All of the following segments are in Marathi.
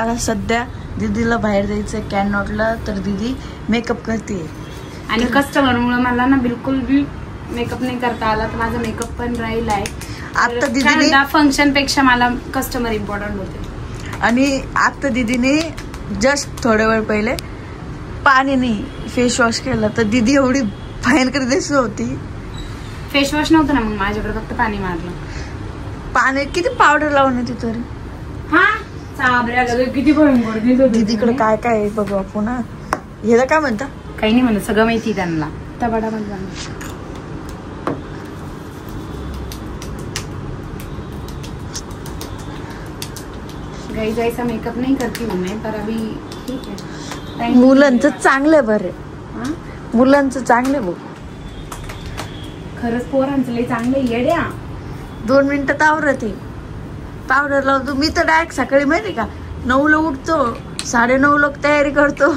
आता सध्या दीदीला बाहेर जायचं कॅन नॉटला, तर दीदी मेकअप करते आणि कस्टमर मुळे मला ना बिलकुल बी मेकअप नाही करता आला, तर माझा मेकअप पण राहिला आहे. आता दीदीने फंक्शन पेक्षा मला कस्टमर इम्पॉर्टंट होते. आणि आता दीदीने जस्ट थोड्या वेळ पहिले पाणी नाही फेस वॉश केलं, तर दीदी एवढी भयंकर दिसत होती. फेस वॉश नव्हतं ना, मग माझ्याकडे फक्त पाणी मारलं. पाणी किती पावडर लावून होती तरी. हा किती भयंकर दिसत. दीदीकडे काय काय आहे बघू आपण. ह्याला काय म्हणता? काही नाही म्हणत, सगळं माहिती त्यांना. तबाडामध्ये गाई जायचा मेकअप नहीं करती हूँ मैं, पर अभी ठीक है. मुलांचं चांगलं बरे, मुलांचं चांगलं बघ. खरंच पोरांचं लय चांगलं येड्या. 2 मिनिटात आवरते. पावडर लावतो मी तर डायरेक्ट सकाळी माहिती का 9ला उठतो, 9:30ला तयारी करतो.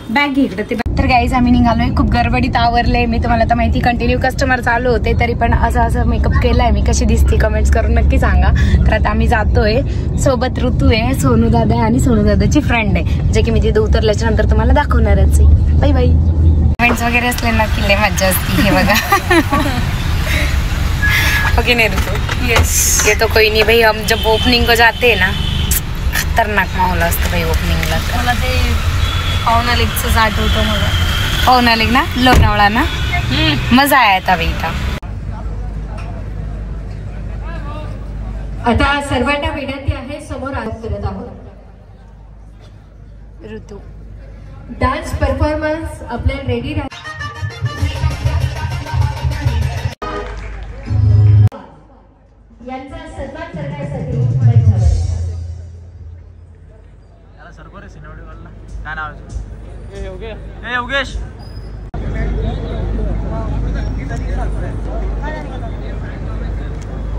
बॅग इकडे ते. तर गाईज आम्ही निघालोय, खूप गडबडीत आवरले. मी तुम्हाला तर माहिती कंटिन्यू कस्टमर चालू होते, तरी पण असं मेकअप केलाय मी. कशी दिसते कमेंट्स करून नक्की सांगा. तर आता आम्ही जातोय, सोबत ऋतू आहे, सोनू दादा आहे आणि सोनू दादाची फ्रेंड आहे, जे की मी तिथे उतरल्याच्या नंतर तुम्हाला दाखवणारच आहे. Bye bye. इव्हेंट्स वगैरे असले ना की लय मज्जा असते. हे बघा. ओके नहीं ऋतू? यस. ये तो कोई नहीं भाई, हम जब ओपनिंग को जाते हैं ना, खतरनाक माहौल असतो भाई ओपनिंगला. मला ते पाहुणा लेकचं आठवतं मला. पाहुणा लेक ना, लोणावळा ना, मजा आया था भाई का. आता सर्वांना विनंती आहे, समोर आवाज करत आहोत. ऋतू डान्स परफॉर्मन्स आपल्याला रेडी राहा. यांचा सन्मान करण्यासाठी मंचावर काय नाव आहे? योगेश.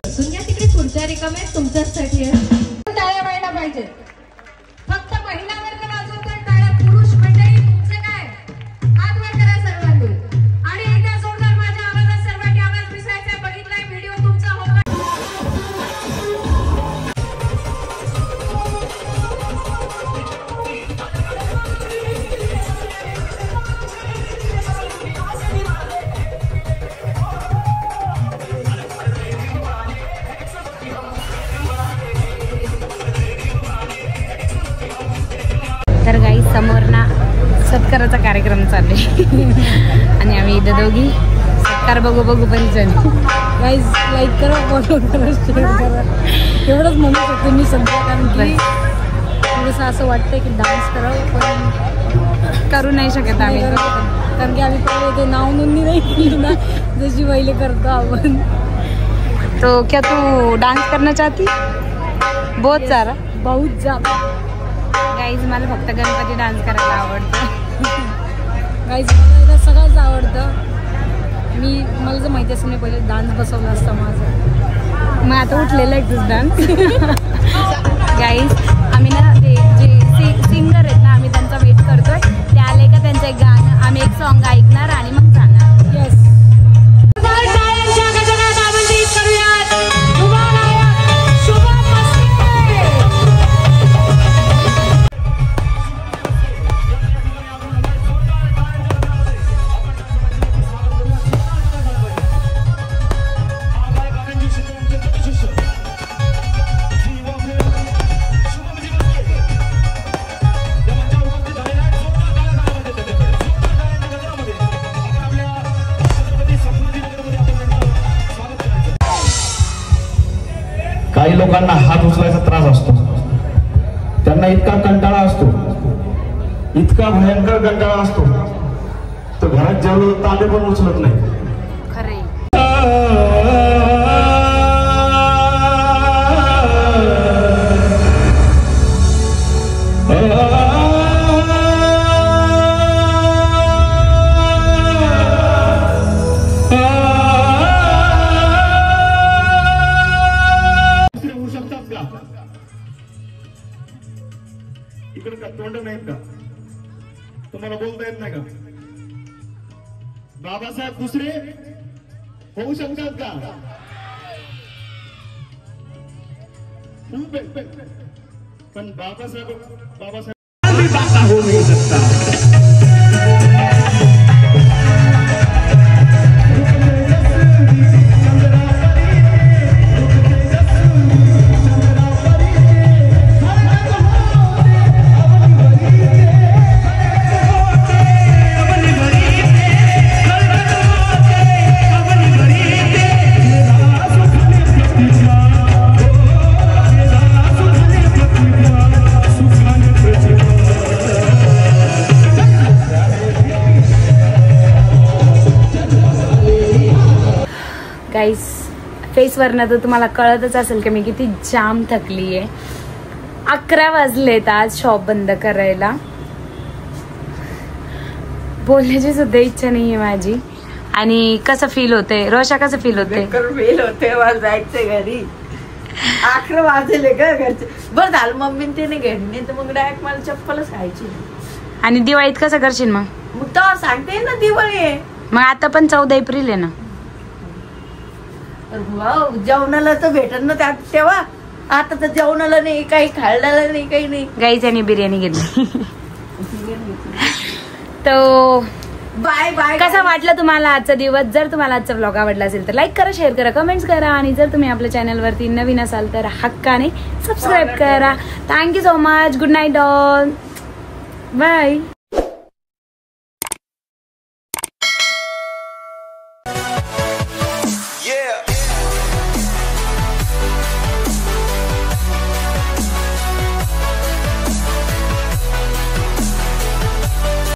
सुन्या तिकडे खुर्च्या रिकाम्या तुमच्यासाठी टाळ्या व्हायला पाहिजे. फक्त महिला वर्ग वाजवतात टाळ्या, पुरुष मंडळी तुमचे काय हात वर करा सर्वांनी. आणि एकदा जोरदार माझ्या आवाजात सर्वांनी आवाज मिसळायचा. बघितलाय व्हिडिओ तुमचा होता. तर गाई समोर ना सत्काराचा कार्यक्रम चालू आहे आणि आम्ही इथं दोघी सत्कार बघू पण झाली. गाईज लाईक करा, फॉलो करा, शेअर करा, एवढंच म्हणू शकते मी सध्या. कारण की थोडंसं असं वाटतंय की डान्स करावं, पण करू नाही शकत आम्ही. कारण की आम्ही पहिले ते नाव नोंदणी नाही केली ना, जशी पहिले करतो आपण. तो क्या तू डान्स करना चाहती? बहुत सारा बहुत ज्यादा. गाईज मला फक्त गणपती डान्स करायला आवडतं. गाईज मला सगळंच आवडतं. मला जर माहिती असेल मी पहिले डान्स बसवला असता माझं. मग आता उठलेला आहे तुझं डान्स. गाईज आम्ही ना ते जे सिंगर आहेत ना, आम्ही त्यांचा वेट करतोय. ते आले का त्यांचं एक गाणं, आम्ही एक सॉन्ग ऐकणार आणि मग जाणार. येस. काही लोकांना हात उचलायचा त्रास असतो, त्यांना इतका कंटाळा असतो, इतका भयंकर कंटाळा असतो, तर घरात जेवढं तांबे पण उचलत नाही. खरे इकडे का तोंड नाहीत का? तुम्हाला बोलता येत नाही का? बाबासाहेब दुसरे होऊ शकतात का? पण बाबासाहेब भी बाबा हो नहीं सकता। गाईस फेसवरनं तर तुम्हाला कळतच असेल की मी किती जाम थकली आहे। 11 वाजलेत आज शॉप बंद करायला। बोलण्याची सुद्धा इच्छा नाहीये माझी। आणि कसं फील होते रोशा, कसं फील होते? फील होते मला जायचंय घरी। 11 वाजले का घरचे। बरं झालं मम्मी ते नाही घडली तर मग डायरेक्ट मला चप्पलच खायची। आणि दिवाळीत कसं करशील मग? मग तेव्हा सांगते ना दिवाळी आहे। मग आता पण 14 एप्रिल आहे ना। जेवणाला तर भेटत ना त्यात तेव्हा, आता तर जेवणाला नाही, काही खायला नाही, काही नाही। गाईच आणि बिर्याणी घेतली। तो बाय बाय। कसा वाटला तुम्हाला आजचा दिवस? जर तुम्हाला आजचा ब्लॉग आवडला असेल तर लाईक करा, शेअर करा, कमेंट्स करा आणि जर तुम्ही आपल्या चॅनलवरती नवीन असाल तर हक्काने सबस्क्राईब करा। Thank you so much. Good night all, bye.